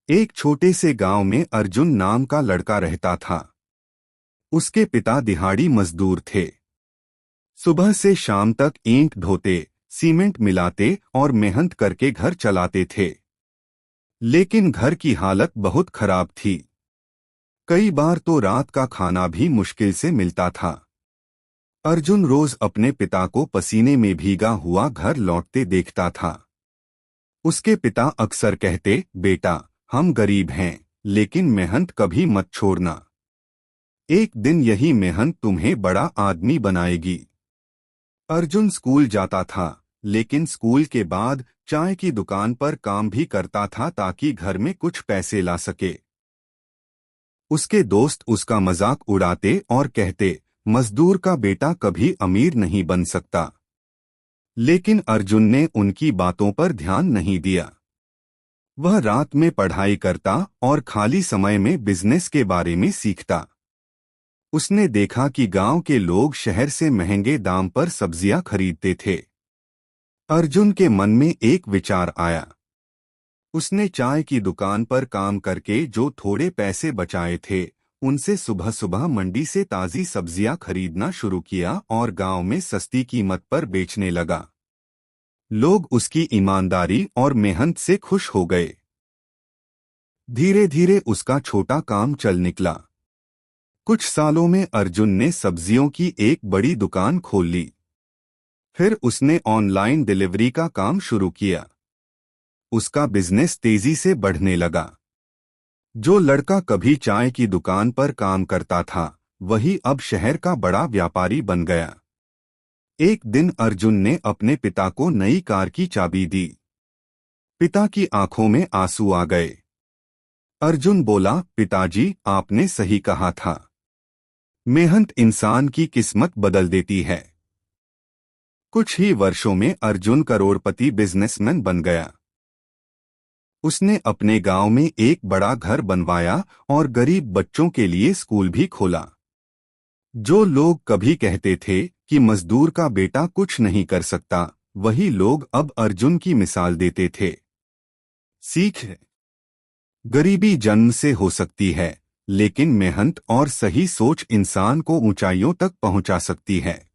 एक छोटे से गांव में अर्जुन नाम का लड़का रहता था। उसके पिता दिहाड़ी मजदूर थे। सुबह से शाम तक ईंट ढोते, सीमेंट मिलाते और मेहनत करके घर चलाते थे। लेकिन घर की हालत बहुत खराब थी। कई बार तो रात का खाना भी मुश्किल से मिलता था। अर्जुन रोज अपने पिता को पसीने में भीगा हुआ घर लौटते देखता था। उसके पिता अक्सर कहते, बेटा, हम गरीब हैं, लेकिन मेहनत कभी मत छोड़ना। एक दिन यही मेहनत तुम्हें बड़ा आदमी बनाएगी। अर्जुन स्कूल जाता था, लेकिन स्कूल के बाद चाय की दुकान पर काम भी करता था ताकि घर में कुछ पैसे ला सके। उसके दोस्त उसका मजाक उड़ाते और कहते, मजदूर का बेटा कभी अमीर नहीं बन सकता। लेकिन अर्जुन ने उनकी बातों पर ध्यान नहीं दिया। वह रात में पढ़ाई करता और खाली समय में बिजनेस के बारे में सीखता। उसने देखा कि गांव के लोग शहर से महंगे दाम पर सब्जियां खरीदते थे। अर्जुन के मन में एक विचार आया। उसने चाय की दुकान पर काम करके जो थोड़े पैसे बचाए थे, उनसे सुबह सुबह मंडी से ताज़ी सब्जियां खरीदना शुरू किया और गांव में सस्ती कीमत पर बेचने लगा। लोग उसकी ईमानदारी और मेहनत से खुश हो गए। धीरे धीरे उसका छोटा काम चल निकला। कुछ सालों में अर्जुन ने सब्जियों की एक बड़ी दुकान खोल ली। फिर उसने ऑनलाइन डिलीवरी का काम शुरू किया। उसका बिजनेस तेजी से बढ़ने लगा। जो लड़का कभी चाय की दुकान पर काम करता था, वही अब शहर का बड़ा व्यापारी बन गया। एक दिन अर्जुन ने अपने पिता को नई कार की चाबी दी। पिता की आंखों में आंसू आ गए। अर्जुन बोला, पिताजी, आपने सही कहा था। मेहनत इंसान की किस्मत बदल देती है। कुछ ही वर्षों में अर्जुन करोड़पति बिजनेसमैन बन गया। उसने अपने गांव में एक बड़ा घर बनवाया और गरीब बच्चों के लिए स्कूल भी खोला। जो लोग कभी कहते थे कि मजदूर का बेटा कुछ नहीं कर सकता, वही लोग अब अर्जुन की मिसाल देते थे। सीख: गरीबी जन्म से हो सकती है, लेकिन मेहनत और सही सोच इंसान को ऊंचाइयों तक पहुंचा सकती है।